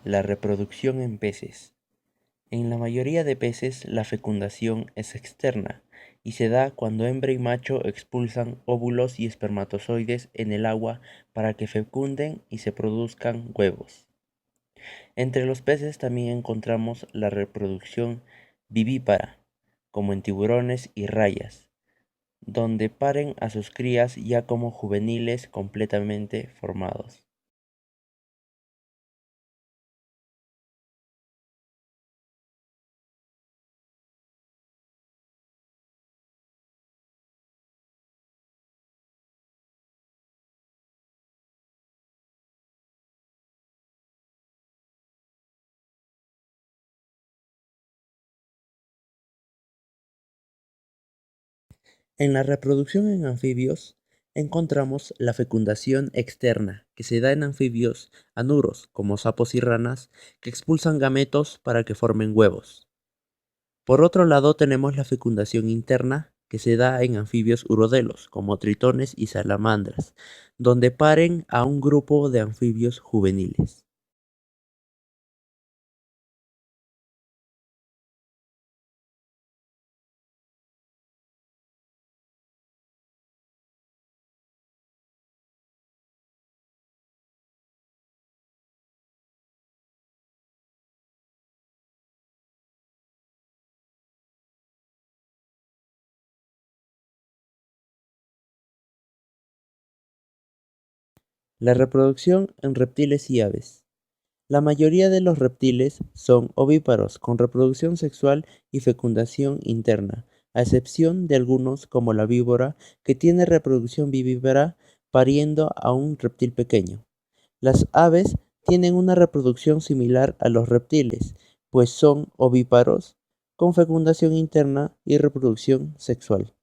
La reproducción en peces. En la mayoría de peces la fecundación es externa y se da cuando hembra y macho expulsan óvulos y espermatozoides en el agua para que fecunden y se produzcan huevos. Entre los peces también encontramos la reproducción vivípara, como en tiburones y rayas, donde paren a sus crías ya como juveniles completamente formados. En la reproducción en anfibios encontramos la fecundación externa, que se da en anfibios anuros, como sapos y ranas, que expulsan gametos para que formen huevos. Por otro lado tenemos la fecundación interna, que se da en anfibios urodelos, como tritones y salamandras, donde paren a un grupo de anfibios juveniles. La reproducción en reptiles y aves. La mayoría de los reptiles son ovíparos con reproducción sexual y fecundación interna, a excepción de algunos como la víbora que tiene reproducción vivípara pariendo a un reptil pequeño. Las aves tienen una reproducción similar a los reptiles, pues son ovíparos con fecundación interna y reproducción sexual.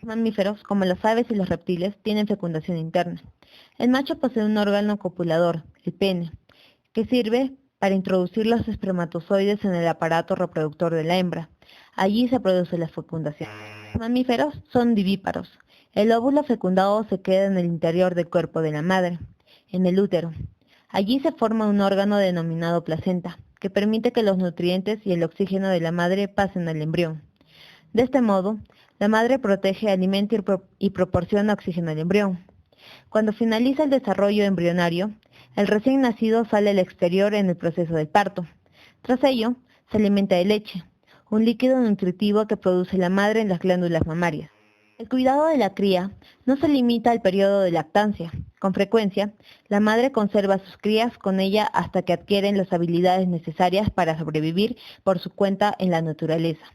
Mamíferos, como las aves y los reptiles, tienen fecundación interna. El macho posee un órgano copulador, el pene, que sirve para introducir los espermatozoides en el aparato reproductor de la hembra. Allí se produce la fecundación. Los mamíferos son vivíparos. El óvulo fecundado se queda en el interior del cuerpo de la madre, en el útero. Allí se forma un órgano denominado placenta, que permite que los nutrientes y el oxígeno de la madre pasen al embrión. De este modo, la madre protege, alimenta y proporciona oxígeno al embrión. Cuando finaliza el desarrollo embrionario, el recién nacido sale al exterior en el proceso del parto. Tras ello, se alimenta de leche, un líquido nutritivo que produce la madre en las glándulas mamarias. El cuidado de la cría no se limita al periodo de lactancia. Con frecuencia, la madre conserva a sus crías con ella hasta que adquieren las habilidades necesarias para sobrevivir por su cuenta en la naturaleza.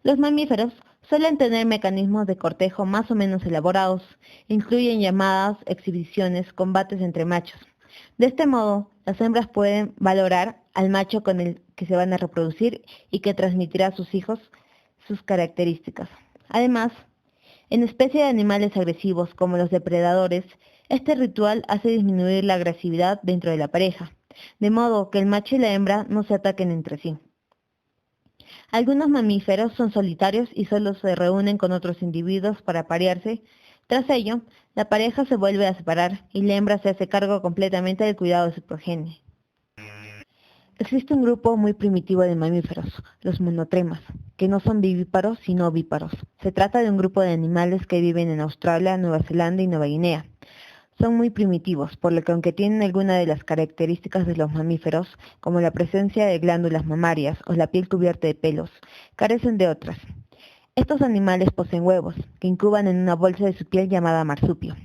Los mamíferos suelen tener mecanismos de cortejo más o menos elaborados, incluyen llamadas, exhibiciones, combates entre machos. De este modo, las hembras pueden valorar al macho con el que se van a reproducir y que transmitirá a sus hijos sus características. Además, en especies de animales agresivos como los depredadores, este ritual hace disminuir la agresividad dentro de la pareja, de modo que el macho y la hembra no se ataquen entre sí. Algunos mamíferos son solitarios y solo se reúnen con otros individuos para aparearse. Tras ello, la pareja se vuelve a separar y la hembra se hace cargo completamente del cuidado de su progenie. Existe un grupo muy primitivo de mamíferos, los monotremas, que no son vivíparos sino ovíparos. Se trata de un grupo de animales que viven en Australia, Nueva Zelanda y Nueva Guinea. Son muy primitivos, por lo que aunque tienen algunas de las características de los mamíferos, como la presencia de glándulas mamarias o la piel cubierta de pelos, carecen de otras. Estos animales poseen huevos, que incuban en una bolsa de su piel llamada marsupio.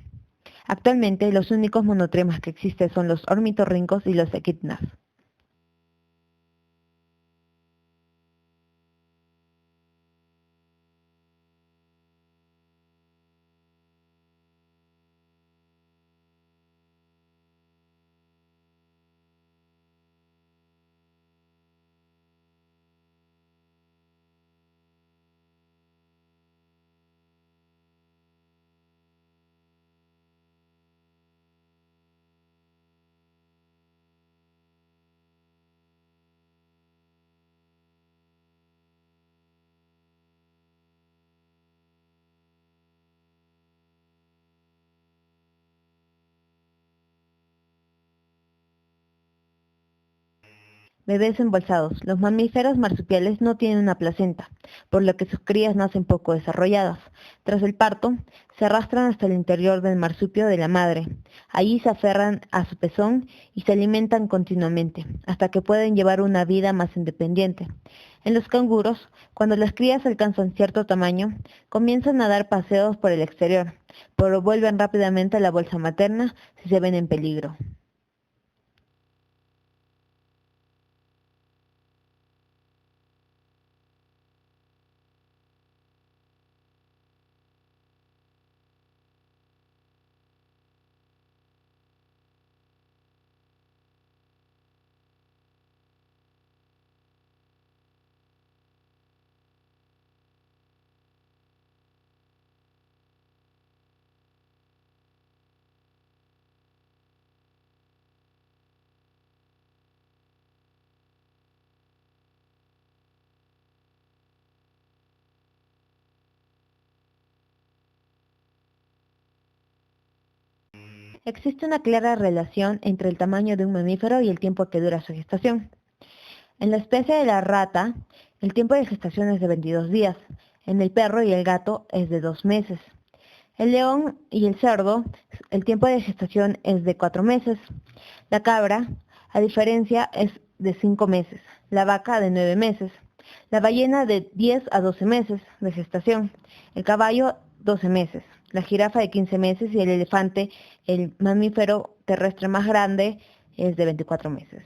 Actualmente, los únicos monotremas que existen son los ornitorrincos y los equidnas. Bebés embolsados. Los mamíferos marsupiales no tienen una placenta, por lo que sus crías nacen poco desarrolladas. Tras el parto, se arrastran hasta el interior del marsupio de la madre. Allí se aferran a su pezón y se alimentan continuamente, hasta que pueden llevar una vida más independiente. En los canguros, cuando las crías alcanzan cierto tamaño, comienzan a dar paseos por el exterior, pero vuelven rápidamente a la bolsa materna si se ven en peligro. Existe una clara relación entre el tamaño de un mamífero y el tiempo que dura su gestación. En la especie de la rata, el tiempo de gestación es de 22 días. En el perro y el gato es de 2 meses. El león y el cerdo, el tiempo de gestación es de 4 meses. La cabra, a diferencia, es de 5 meses. La vaca de 9 meses. La ballena de 10 a 12 meses de gestación. El caballo 12 meses. La jirafa de 15 meses y el elefante, el mamífero terrestre más grande, es de 24 meses.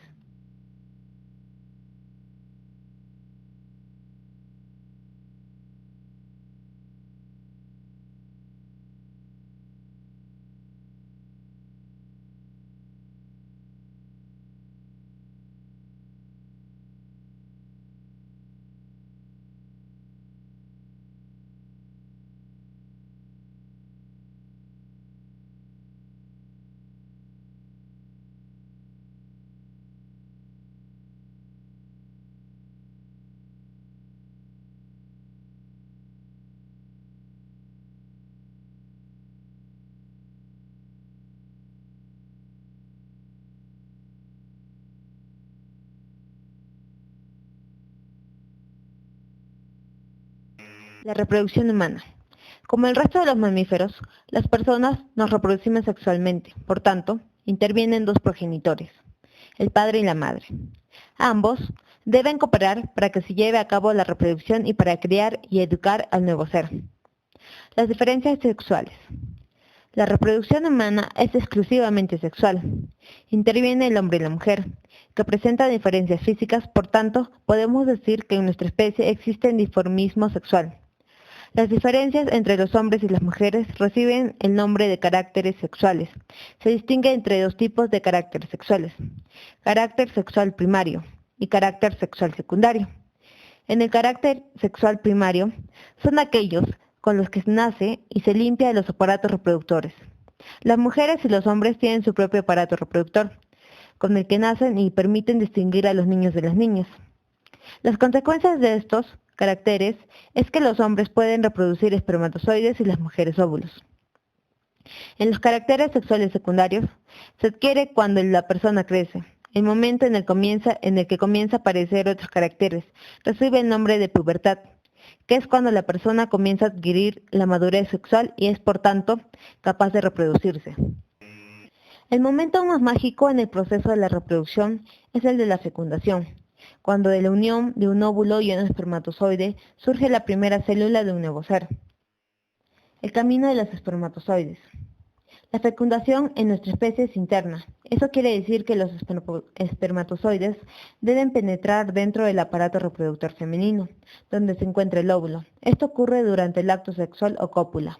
La reproducción humana. Como el resto de los mamíferos, las personas nos reproducimos sexualmente, por tanto, intervienen dos progenitores, el padre y la madre. Ambos deben cooperar para que se lleve a cabo la reproducción y para criar y educar al nuevo ser. Las diferencias sexuales. La reproducción humana es exclusivamente sexual. Interviene el hombre y la mujer, que presentan diferencias físicas, por tanto, podemos decir que en nuestra especie existe dimorfismo sexual. Las diferencias entre los hombres y las mujeres reciben el nombre de caracteres sexuales. Se distingue entre dos tipos de caracteres sexuales: carácter sexual primario y carácter sexual secundario. En el carácter sexual primario son aquellos con los que se nace y se limpia de los aparatos reproductores. Las mujeres y los hombres tienen su propio aparato reproductor, con el que nacen y permiten distinguir a los niños de las niñas. Las consecuencias de estos caracteres es que los hombres pueden reproducir espermatozoides y las mujeres óvulos. En los caracteres sexuales secundarios se adquiere cuando la persona crece. El momento en el que comienza a aparecer otros caracteres recibe el nombre de pubertad, que es cuando la persona comienza a adquirir la madurez sexual y es, por tanto, capaz de reproducirse. El momento más mágico en el proceso de la reproducción es el de la fecundación, cuando de la unión de un óvulo y un espermatozoide surge la primera célula de un nuevo ser. El camino de los espermatozoides. La fecundación en nuestra especie es interna. Eso quiere decir que los espermatozoides deben penetrar dentro del aparato reproductor femenino, donde se encuentra el óvulo. Esto ocurre durante el acto sexual o cópula.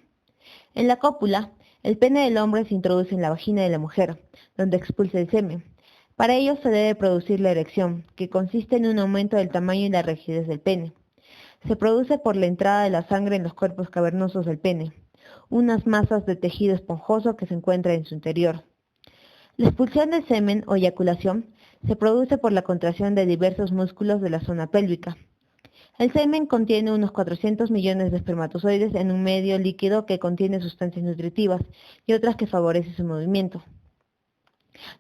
En la cópula, el pene del hombre se introduce en la vagina de la mujer, donde expulsa el semen. Para ello se debe producir la erección, que consiste en un aumento del tamaño y la rigidez del pene. Se produce por la entrada de la sangre en los cuerpos cavernosos del pene, unas masas de tejido esponjoso que se encuentra en su interior. La expulsión del semen o eyaculación se produce por la contracción de diversos músculos de la zona pélvica. El semen contiene unos 400 millones de espermatozoides en un medio líquido que contiene sustancias nutritivas y otras que favorecen su movimiento.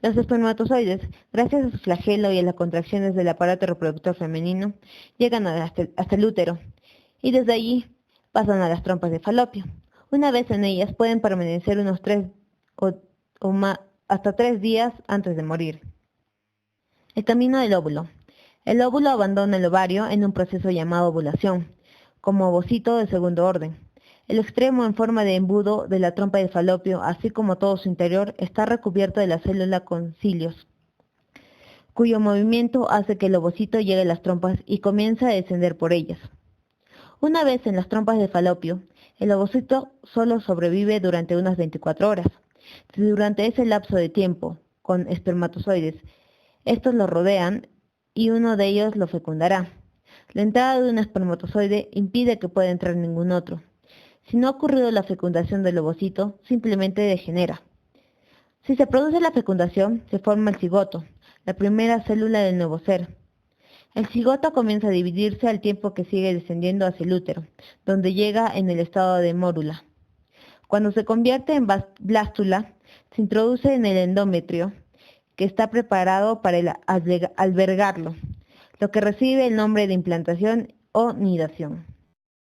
Los espermatozoides, gracias a su flagelo y a las contracciones del aparato reproductor femenino, llegan hasta el útero y desde allí pasan a las trompas de falopio. Una vez en ellas pueden permanecer unos 3 o, hasta 3 días antes de morir. El camino del óvulo. El óvulo abandona el ovario en un proceso llamado ovulación, como ovocito de segundo orden. El extremo en forma de embudo de la trompa de falopio, así como todo su interior, está recubierto de la célula con cilios, cuyo movimiento hace que el ovocito llegue a las trompas y comience a descender por ellas. Una vez en las trompas de falopio, el ovocito solo sobrevive durante unas 24 horas. Si durante ese lapso de tiempo, con espermatozoides, estos lo rodean y uno de ellos lo fecundará. La entrada de un espermatozoide impide que pueda entrar ningún otro. Si no ha ocurrido la fecundación del ovocito, simplemente degenera. Si se produce la fecundación, se forma el cigoto, la primera célula del nuevo ser. El cigoto comienza a dividirse al tiempo que sigue descendiendo hacia el útero, donde llega en el estado de mórula. Cuando se convierte en blástula, se introduce en el endometrio, que está preparado para albergarlo, lo que recibe el nombre de implantación o nidación.